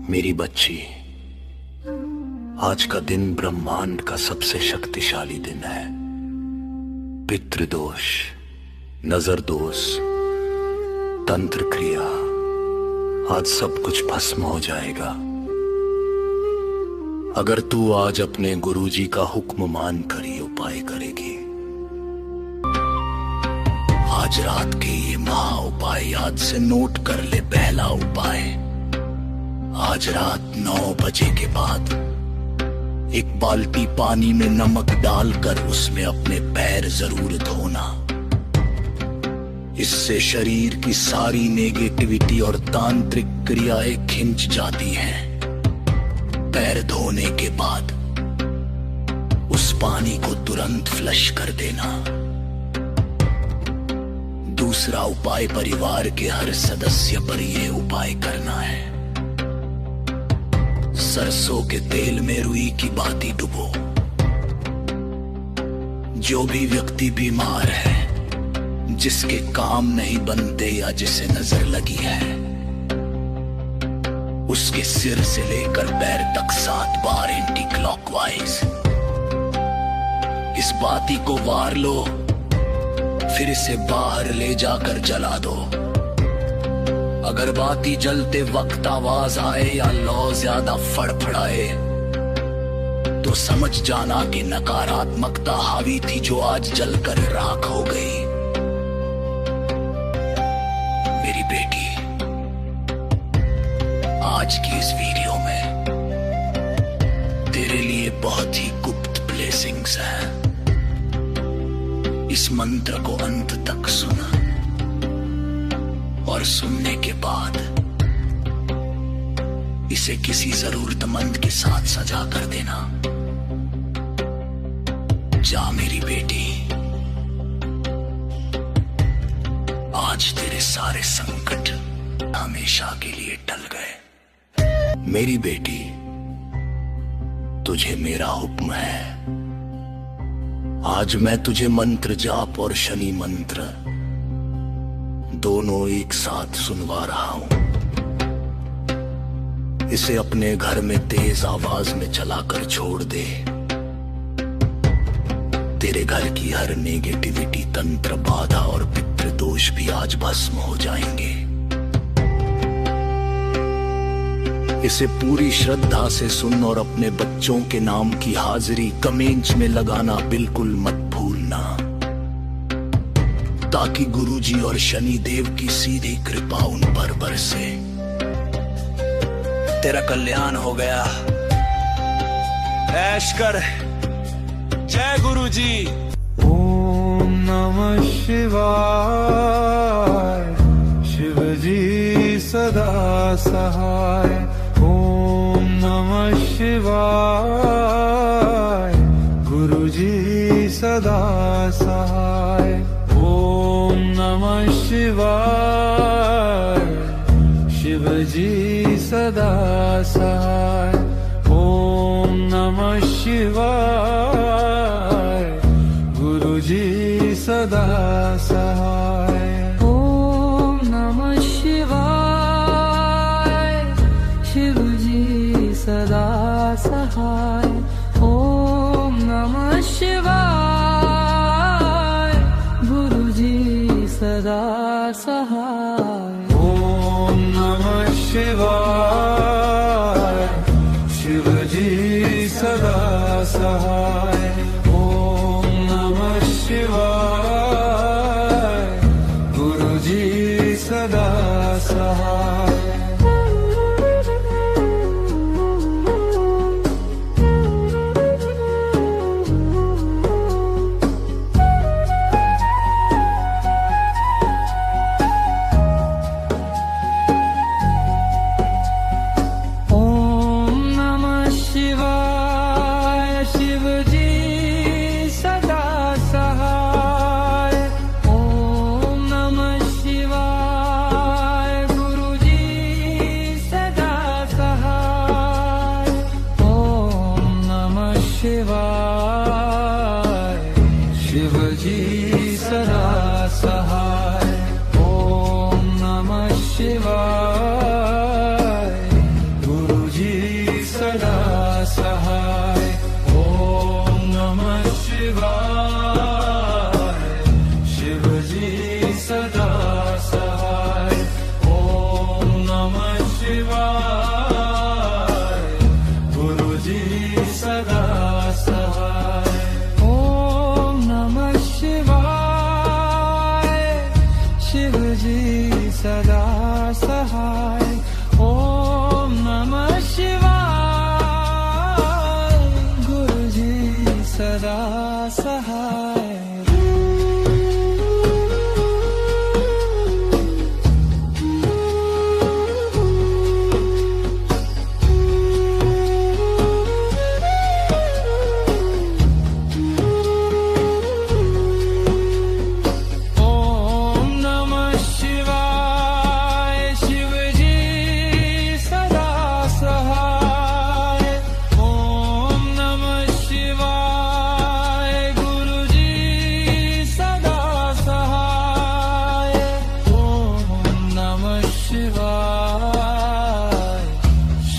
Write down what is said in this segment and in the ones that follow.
मेरी बच्ची, आज का दिन ब्रह्मांड का सबसे शक्तिशाली दिन है। पितृदोष, नजर दोष, तंत्र क्रिया, आज सब कुछ भस्म हो जाएगा अगर तू आज अपने गुरुजी का हुक्म मानकर ये उपाय करेगी। आज रात के ये महा उपाय याद से नोट कर ले। पहला उपाय, आज रात 9 बजे के बाद एक बाल्टी पानी में नमक डालकर उसमें अपने पैर जरूर धोना। इससे शरीर की सारी नेगेटिविटी और तांत्रिक क्रियाएं खिंच जाती हैं। पैर धोने के बाद उस पानी को तुरंत फ्लश कर देना। दूसरा उपाय, परिवार के हर सदस्य पर यह उपाय करना है। सरसों के तेल में रुई की बाती डुबो। जो भी व्यक्ति बीमार है, जिसके काम नहीं बनते या जिसे नजर लगी है, उसके सिर से लेकर पैर तक 7 बार एंटी क्लॉकवाइज इस बाती को वार लो। फिर इसे बाहर ले जाकर जला दो। अगर बाती जलते वक्त आवाज आए या लौ ज्यादा फड़फड़ाए तो समझ जाना कि नकारात्मकता हावी थी जो आज जलकर राख हो गई। मेरी बेटी, आज की इस वीडियो में तेरे लिए बहुत ही गुप्त ब्लेसिंग्स हैं। इस मंत्र को अंत तक सुना और सुनने के बाद इसे किसी जरूरतमंद के साथ सजा कर देना। जा मेरी बेटी, आज तेरे सारे संकट हमेशा के लिए टल गए। मेरी बेटी, तुझे मेरा हुक्म है। आज मैं तुझे मंत्र जाप और शनि मंत्र दोनों एक साथ सुनवा रहा हूं। इसे अपने घर में तेज आवाज में चलाकर छोड़ दे। तेरे घर की हर नेगेटिविटी, तंत्र बाधा और पितृ दोष भी आज भस्म हो जाएंगे। इसे पूरी श्रद्धा से सुन और अपने बच्चों के नाम की हाजिरी कमेंट्स में लगाना बिल्कुल मत भूलना, ताकि गुरुजी और शनि देव की सीधी कृपा उन पर बरसे। तेरा कल्याण हो गया। ऐश कर। जय गुरुजी। ओम नमः शिवाय। शिव जी सदा सहाय। ओम नमः शिवाय। गुरुजी सदा सहाय। ओम नमः शिवाय। शिव जी सदा सहाय। ओम नमः शिवाय। गुरुजी सदा सहाय। ओम नमः शिवाय। शिव जी सदा सहाय। ओम नमः शिवाय। गुरुजी सदा सहाय। ओम नमः शिवाय। शिव जी सदा सहाय। ओम नमः शिवाय। गुरुजी सदा सहाय।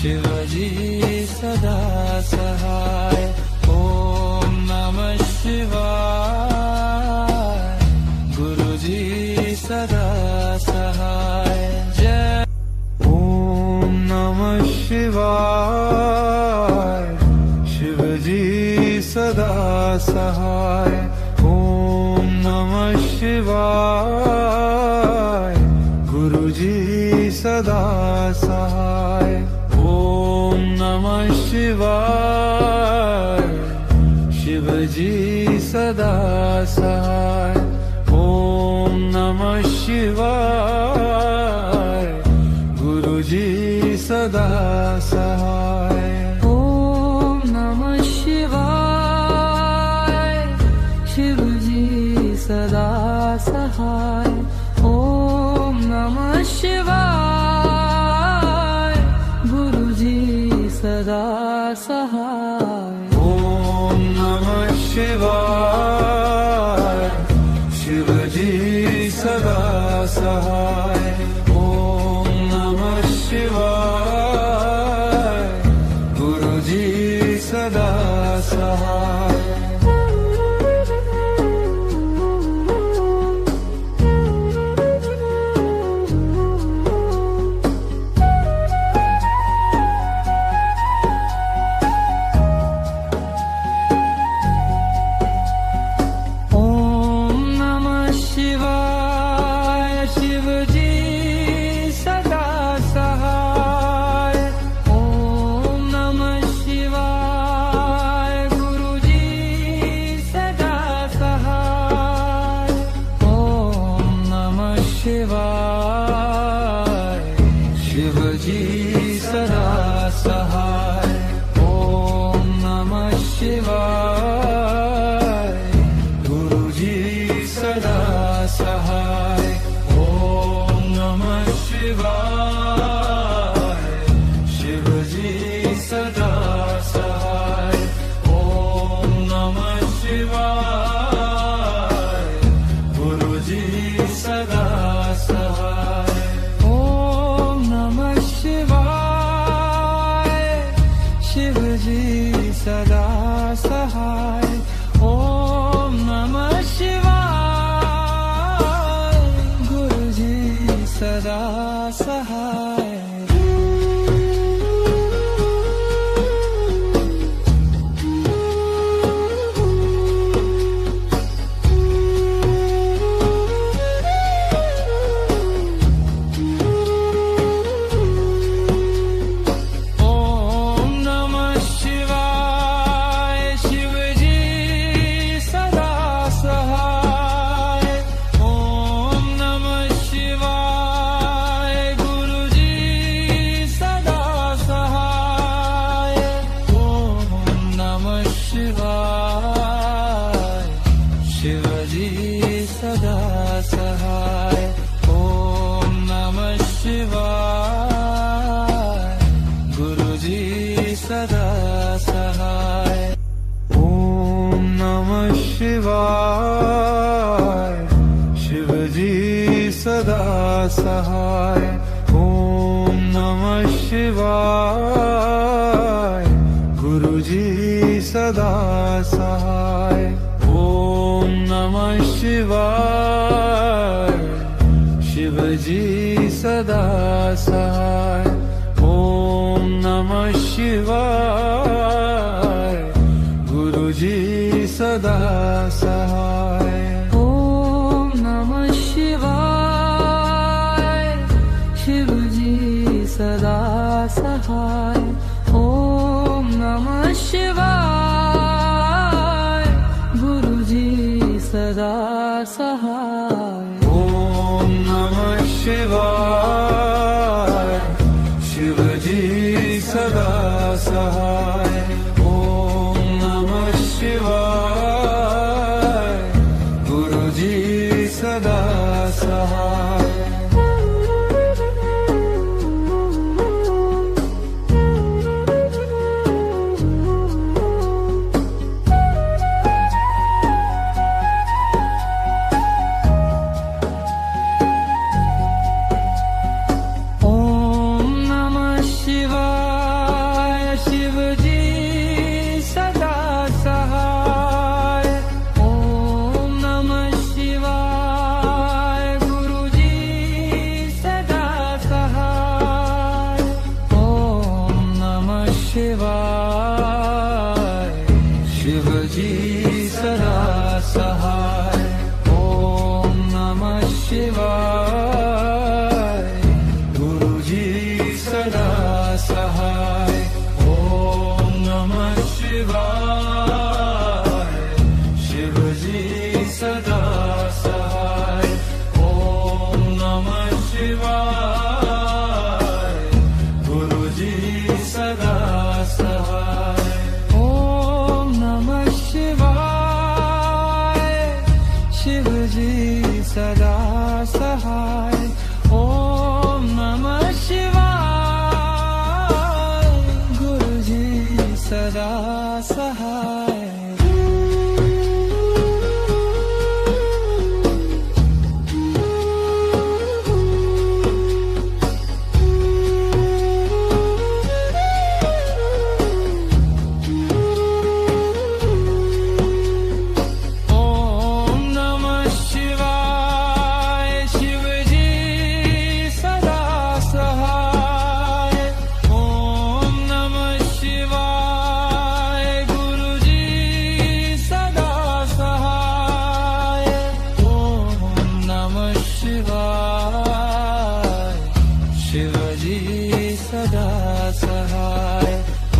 शिवजी सदा सहाय ओम नमः शिवाय गुरुजी सदा सहाय जय ओम नमः शिवाय शिवजी सदा सहाय ओम नमः शिवाय गुरुजी सदा सहाय ओम नमः शिवाय शिवजी सदा सहाय ओम नमः शिवाय गुरुजी सदा सहाय ओम नमः शिवाय शिवजी सदा सहाय ओम नमः शिवाय गुरुजी सदा सहाय ओम नमः शिवाय शिवजी सदा सहाय ओम नमः शिवाय गुरुजी सदा सहाय ओम नमः शिवाय शिवजी सदा सहाय ओम नमः शिवाय गुरुजी सदा सहाय ओम नमः शिवाय शिवजी सदा सहाय ओम नमः शिवाय गुरुजी सदा सहाय ओम नमः शिवाय शिवजी सदा सहाय ओम नमः शिवाय गुरुजी सदा सहाय ओम नमः शिवाय शिवजी सदा सहाय ओम नमः शिवाय गुरुजी सदा सहाय ओम नमः शिवाय शिवजी सदा सहाय ओम नमः शिवाय गुरुजी सदा सहाय ओम नमः शिवाय शिवजी सदा सहाय ओम नमः शिवाय गुरुजी सदा सहाय ओम नमः शिवाय शिवजी सदा सहाय ओम नमः शिवाय गुरुजी सदा सहाय ओम नमः शिवाय शिवजी सदा सहाय ओम नमः शिवाय गुरुजी सदा सहाय ओम नमः शिवाय शिवजी सदा सहाय ओम नमः शिवाय गुरुजी सदा सहाय ओम नमः शिवाय शिवजी सदा सहाय ओम नमः शिवाय गुरुजी सदा सहाय ओम नमः शिवाय शिवाय शिवजी सदा सहाय ओम नमः शिवाय गुरुजी सदा सहाय ओम नमः शिवाय शिवजी सदा सहाय ओम नमः शिवाय गुरुजी सदा सहाय ओम नमः शिवाय शिवजी सदा सहाय ओम नमः शिवाय गुरुजी सदा सहाय ओम नमः शिवाय शिवजी सदा सहाय ओम नमः शिवाय गुरुजी सदा सहाय ओम नमः शिवाय शिवजी सदा सहाय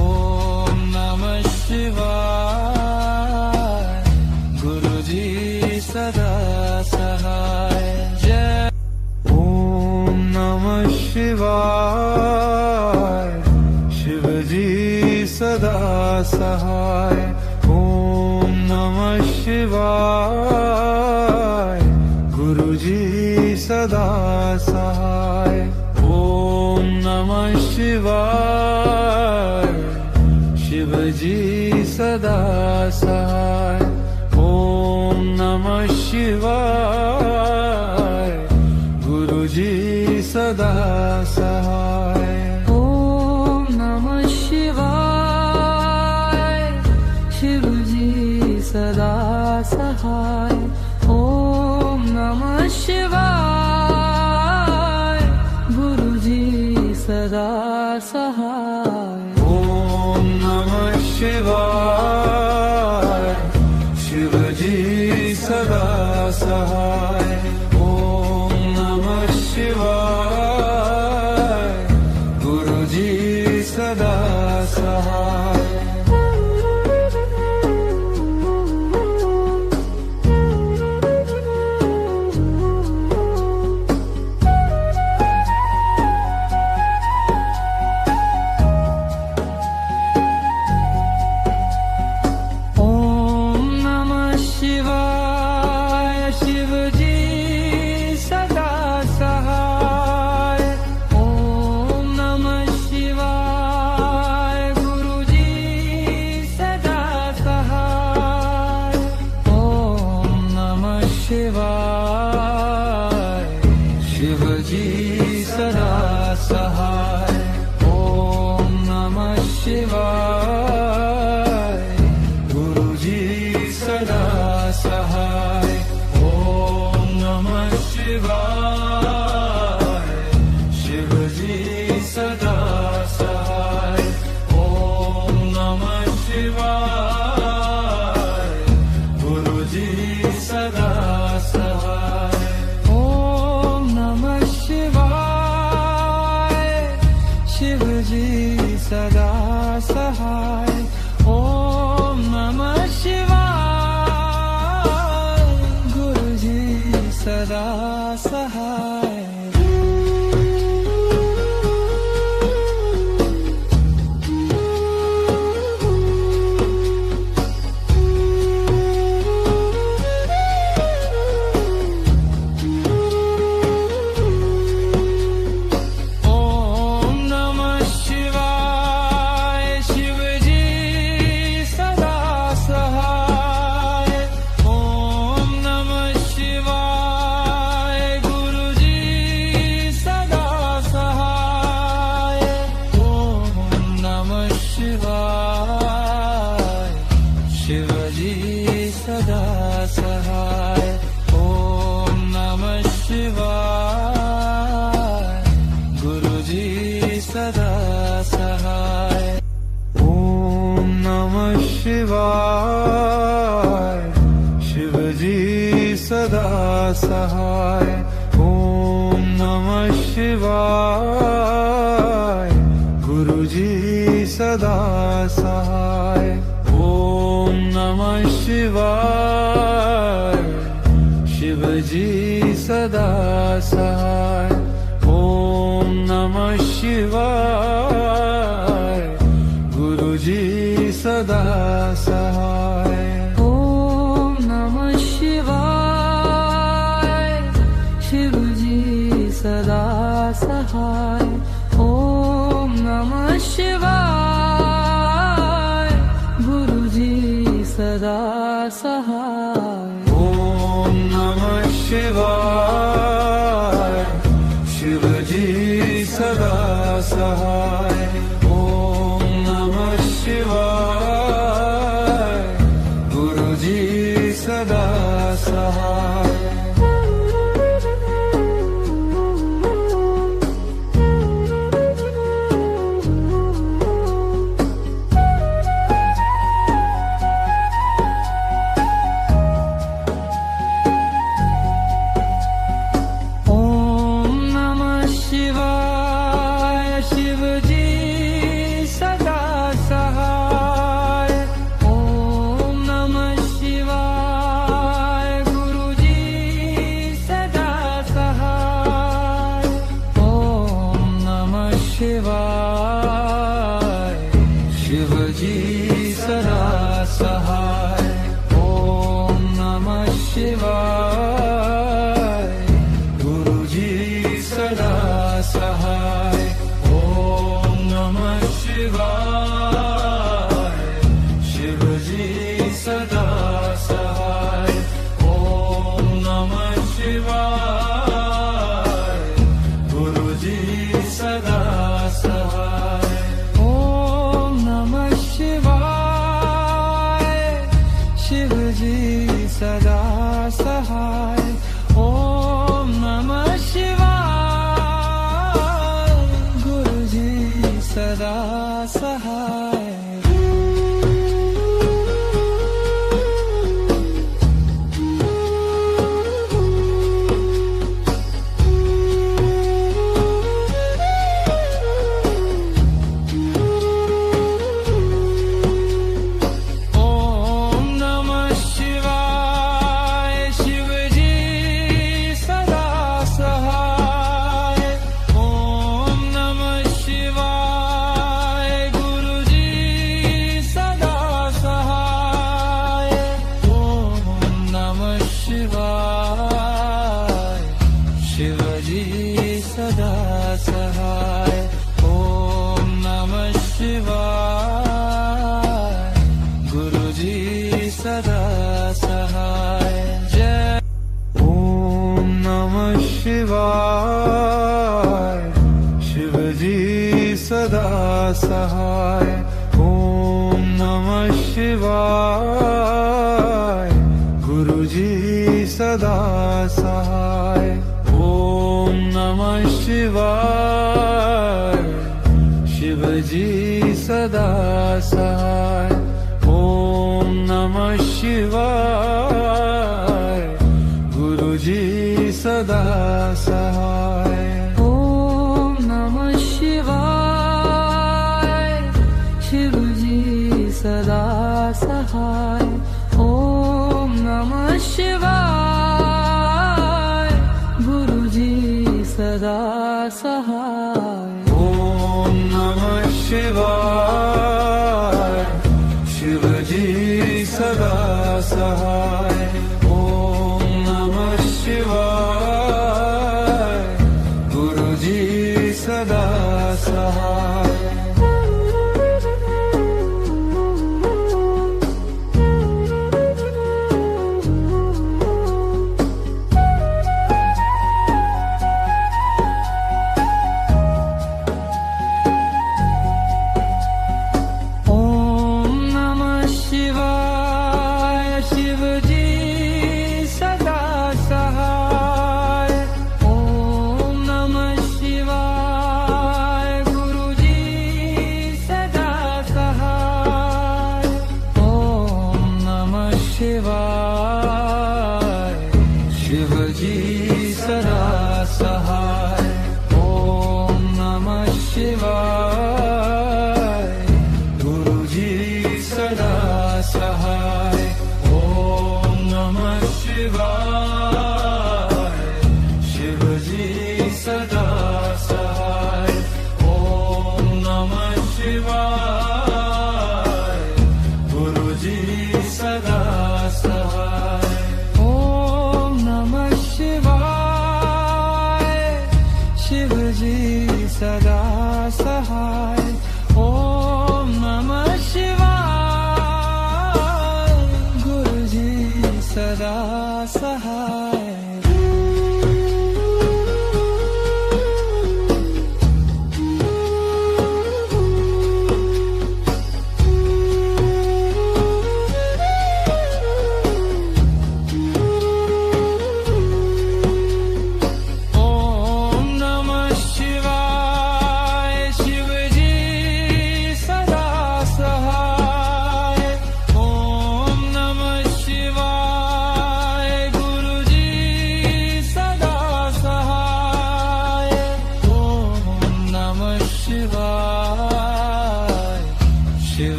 ओम नमः शिवाय गुरुजी सदा सहाय जय ओम नमः शिवाय शिवजी सदा सहाय ओम नमः शिवाय गुरुजी सदा सहाय ओम नमः शिवाय शिवजी सदा सहाय ओम नमः शिवाय गुरुजी सदा सहाय ओम नमः शिवाय शिवजी सदा सहाय ओम नमः शिवाय गुरुजी सदा सहाय ओम नमः शिवाय शिवजी सदा सहाय ओम नमः शिवाय गुरुजी सदा सहाय ओम नमः शिवाय शिवजी सदा सहाय ओम नमः शिवाय गुरुजी सदा सहाय ओम नमः शिवाय शिवजी सदा सहाय ओम नमः शिवाय गुरुजी सदा सहाय ओम नमः शिवाय शिवजी सदा सहाय ओम नमः शिवाय गुरुजी सदा सहाय ओम नमः शिवाय शिवजी सदा सहाय ओम नमः शिवाय गुरुजी सदा सहाय ओम नमः शिवाय सहाय ओम नमः शिवाय गुरुजी सदा सहाय ओम नमः शिवाय शिवजी सदा सहाय ओम नमः शिवाय गुरुजी सदा सहाय ओम नमः शिवाय शिवजी सदा सहाय ओम नमः शिवाय गुरुजी सदा सहाय ओम नमः शिवाय शिवजी सदा सहाय ओम नमः शिवाय गुरुजी सदा सहाय शिवाय शिवजी सदा सहाय ओम नमः शिवाय गुरुजी सदा सहाय ओम नमः शिवाय शिवजी सदा सहाय ओम नमः शिवाय गुरुजी सदा सदा सहाय ओम नमः शिवाय गुरुजी सदा सहाय शिवजी सदा सहाय ओम नमः शिवाय गुरुजी सदा सहाय जय ओम नमः शिवाय शिवजी सदा सहाय ओम नमः शिवाय गुरुजी सदा सहाय ओम नमः शिवाय शिवजी सदा सहाय ओम नमः शिवाय गुरुजी सदा सहाय ओम नमः शिवाय शिवजी सदा सहाय ओम नमः शिवाय गुरुजी सदा सहाय ओम नमः शिवाय शिवजी सदा सहाय ओम नमः शिवाय गुरुजी सदा सहाय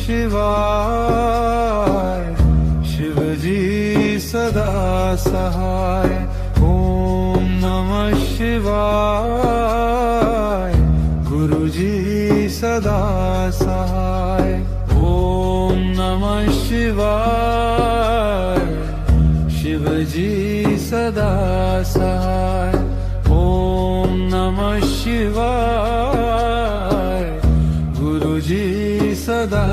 शिवाय शिवजी सदा सहाय ओम नमः शिवाय गुरुजी सदा सहाय ओम नमः शिवाय शिवजी सदा सहाय ओम नमः शिवाय गुरुजी सदा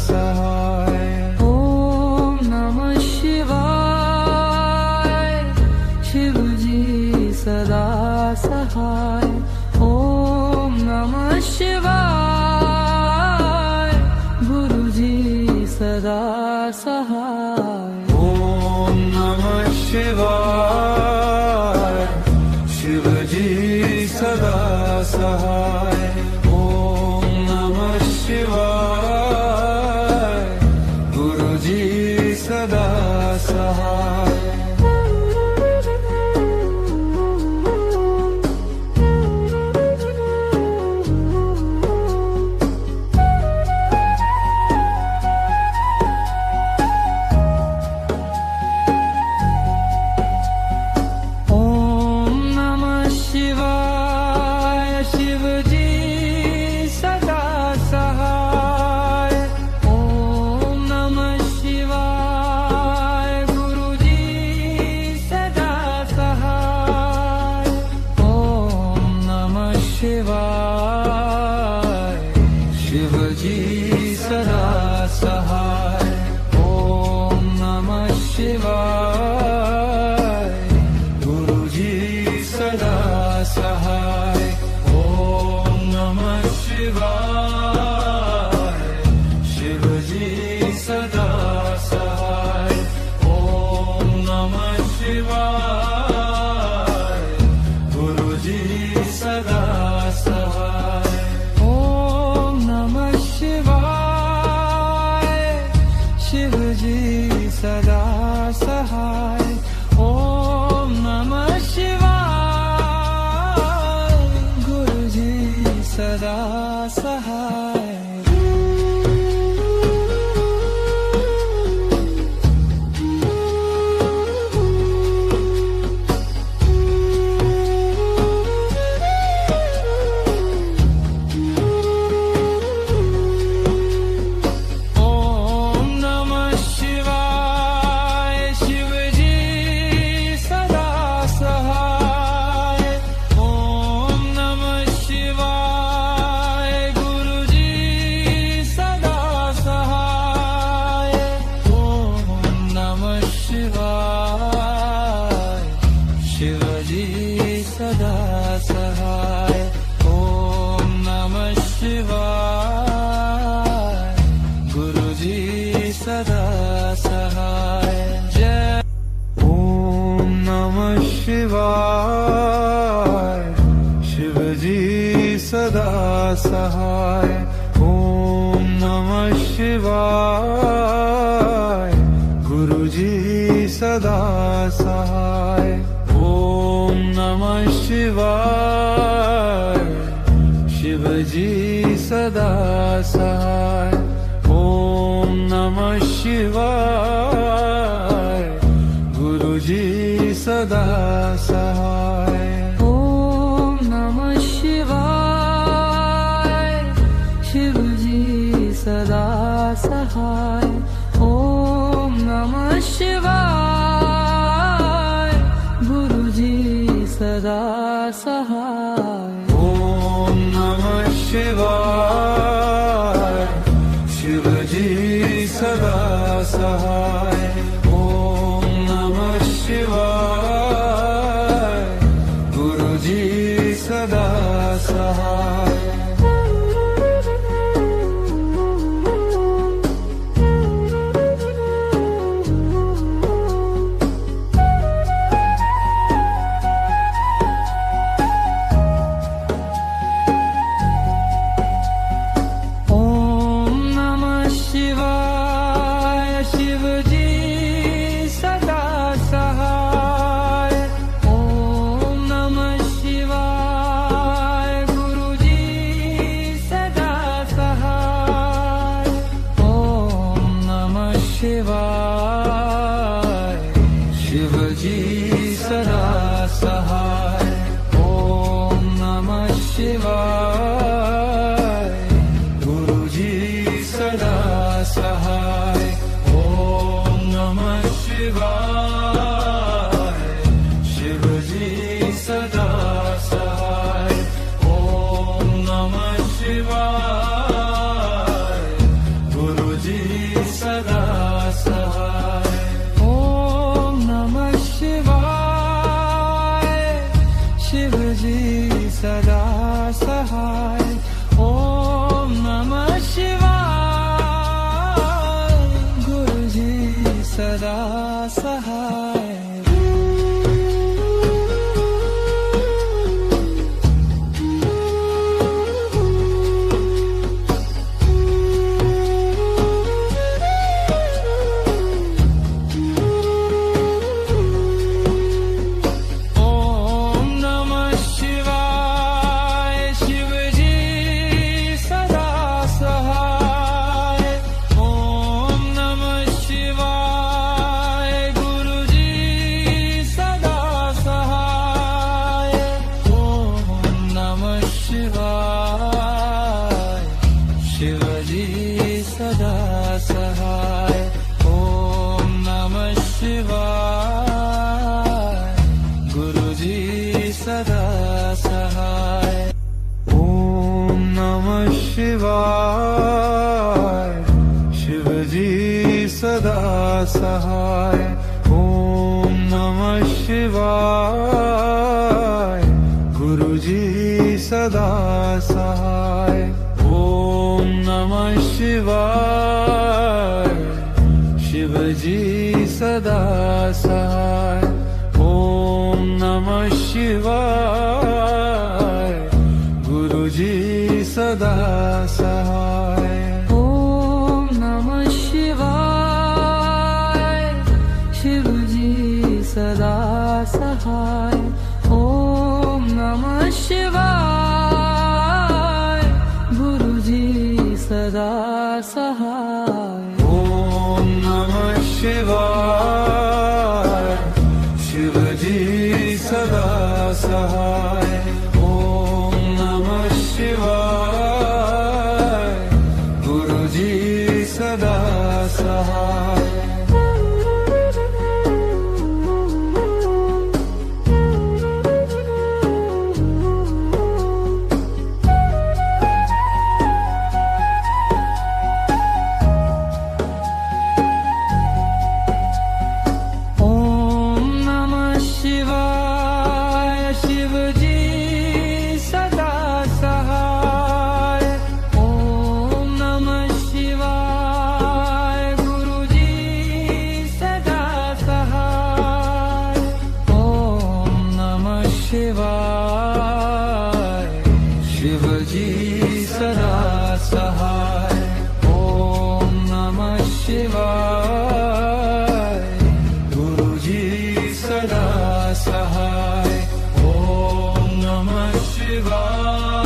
सहाय ओम नमः शिवाय शिवजी सदा सहाय ओम नमः शिवाय गुरुजी सदा सहाय ओम नमः शिवाय शिवजी सदा सहाय ओम नमः शिवाय गुरुजी सदा सहाय ओम नमः शिवाय शिवजी सदा सहाय ओम नमः शिवाय गुरुजी सदा सहाय ओम नमः शिवाय शिवजी सदा सहाय ओम नमः शिवाय गुरुजी सदा सहाय ओम नमः शिवाय शिवजी सदा सहाय ओम नमः शिवाय गुरुजी सदा सहाय ओम नमः शिवाय शिवजी सदा सहाय ओम नमः शिवाय गुरुजी सदा सहाय ओम नमः शिवाय शिवजी सदा सहाय ओम नमः शिवाय गुरुजी सदा सहाय ओम नमः शिवाय शिवजी सदा सहाय ओम नमः शिवाय गुरुजी सदा सहाय जय ओम नमः शिवाय शिवजी सदा सहाय ओम नमः शिवाय गुरुजी सदा सहाय ओम नमः शिवाय शिवजी सदा सहाय ओम नमः शिवाय गुरुजी सदा सहाय ओम नमः शिवाय शिवजी सदा सहाय ओम नमः शिवाय गुरुजी सदा सहाय ओम नमः शिवाय शिवजी सदा सहाय ओम नमः शिवाय गुरुजी सदा सहाय ओम नमः शिवाय शिवजी शिवाय शिवजी सदा सहाय ओम नमः शिवाय गुरुजी सदा सहाय ओम नमः शिवाय शिवजी सदा सहाय ओम नमः शिवाय गुरुजी सदा सहाय ओम नमः शिवाय शिवजी सदा सहाय ओम नमः शिवाय गुरुजी सदा सहाय शिवजी सदा सहाय ओम नमः शिवाय गुरुजी सदा सहाय ओम नमः शिवाय शिवजी सदा सहाय ओम नमः शिवाय गुरुजी सदा सहाय ओम नमः शिवाय शिवजी सदा सहाय ओम नमः शिवाय गुरुजी सदा सहाय ओम नमः शिवाय शिवजी सदा सहाय ओम नमः शिवाय गुरुजी सदा सहाय ओम नमः शिवाय शिवजी सदा सहाय ओम नमः शिवाय गुरुजी सदा सहाय ओम नमः शिवाय शिवजी सदा सहाय ओम नमः शिवाय गुरुजी सदा सहाय ओम नमः शिवाय शिवजी सदा सहाय ओम नमः शिवाय गुरुजी सदा सहाय ओम नमः शिवाय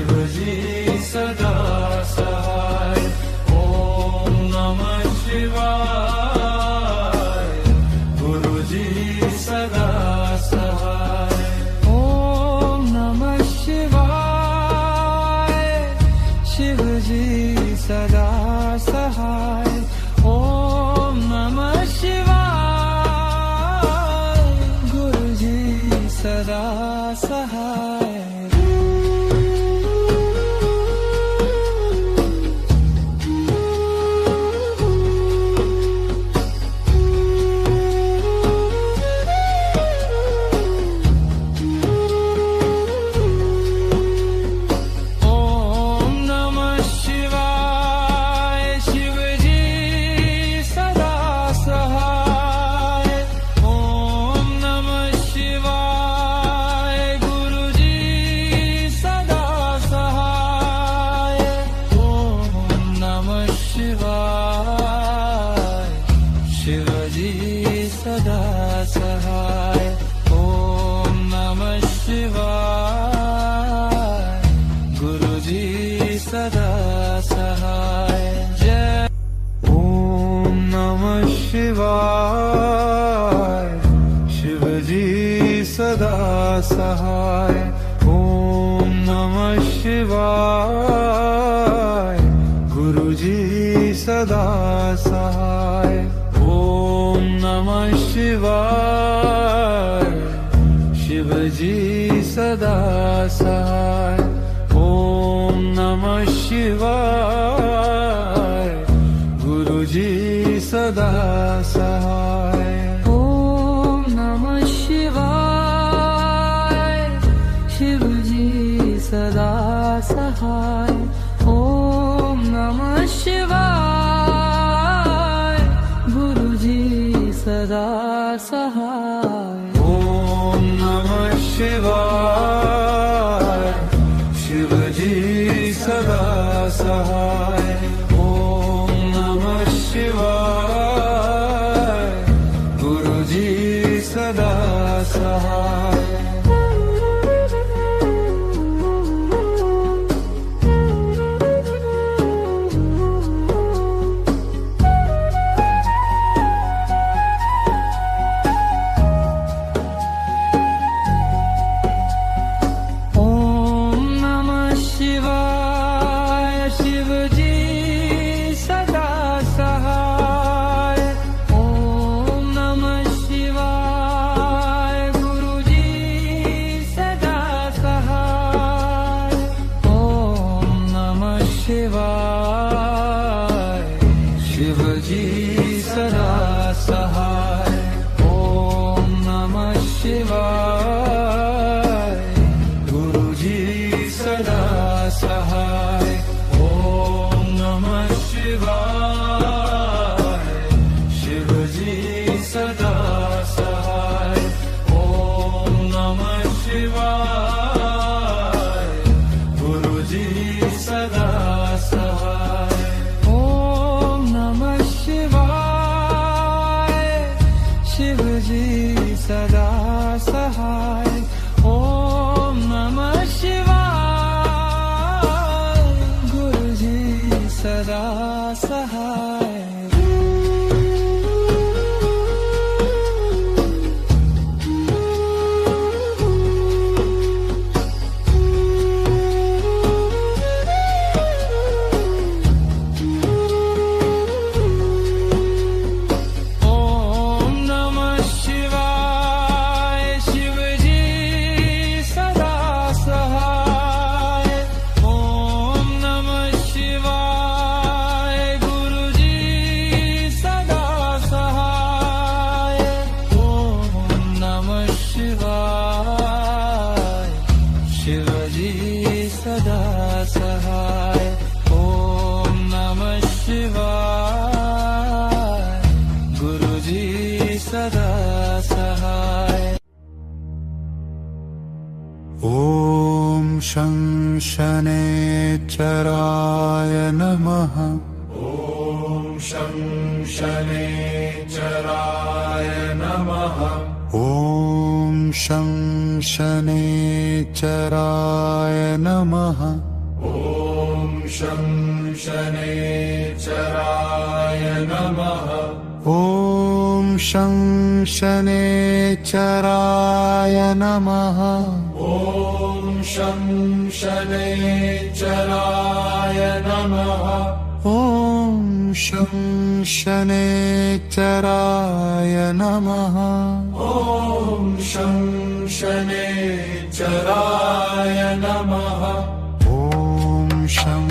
शिवजी सदा सहाय ओम नमः शिवाय गुरुजी सदा सहाय ओम नमः शिवाय शिवजी सदा सहाय ओम नमः शिवाय गुरुजी सदा सहाय ओम नमः शिवाय शिवजी सदा सहाय ओम नमः शिवाय गुरुजी सदा सहाय ओम नमः शिवाय शिवजी सदा सहाय ओम नमः शिवाय गुरुजी सदा सहाय जय सहाय ओम नमः शिवाय गुरुजी सदा सहाय ओम नमः शिवाय शिवजी सदा सहाय ओम नमः शिवाय गुरुजी सदा सहाय ओम नमः शिवाय शिवजी सदा सहाय ओम नमः शिवाय गुरुजी सदा सहाय ओम नमः शिवाय शिवजी सदा सहाय ओम नमः शिवाय गुरुजी सदा सहाय शिवजी सदा सहाय ओम नमः शिवाय गुरुजी सदा सहाय ओम नमः शिवाय शिवजी सदा सहाय ओम नमः शिवाय गुरुजी सदा सहाय शिवजी सदा सहाय ओम नमः शिवाय गुरुजी सदा सहाय शिवजी सदा सहाय ओम नमः शिवाय गुरुजी सदा सहाय ओम शं शनैश्चराय नमः ॐ शं शनैश्चराय नमः ओम शं शनैश्चराय नमः ॐ शं शनैश्चराय नमः ओम शं शनैश्चराय नमः ॐ शं शनैश्चराय नमः ओम शं शनैश्चराय नमः ॐ शं शनैश्चराय नमः ओम शं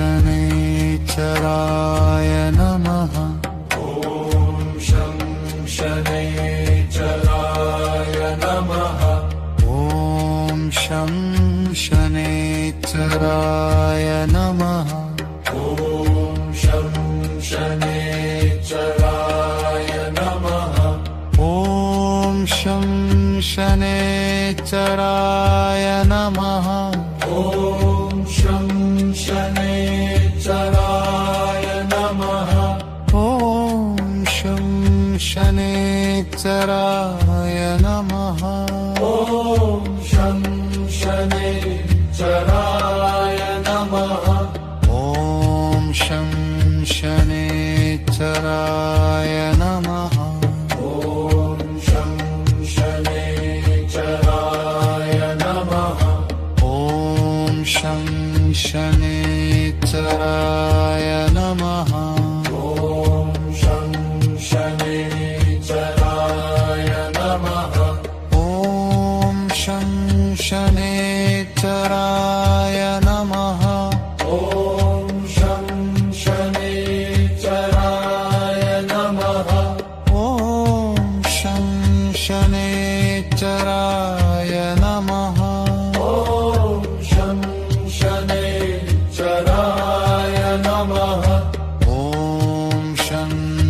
शनैश्चराय नमः ॐ शं शनैश्चराय नमः ओम शं शनैश्चराय नमः ॐ शं शनैश्चराय नमः ओम शं शनैश्चराय नमः ॐ शं शनैश्चराय नमः ओम शं शनैश्चराय नमः ॐ शं शनैश्चराय नमः ओम शं शनैश्चराय नमः ॐ शं शनैश्चराय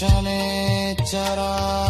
शनेश्चराय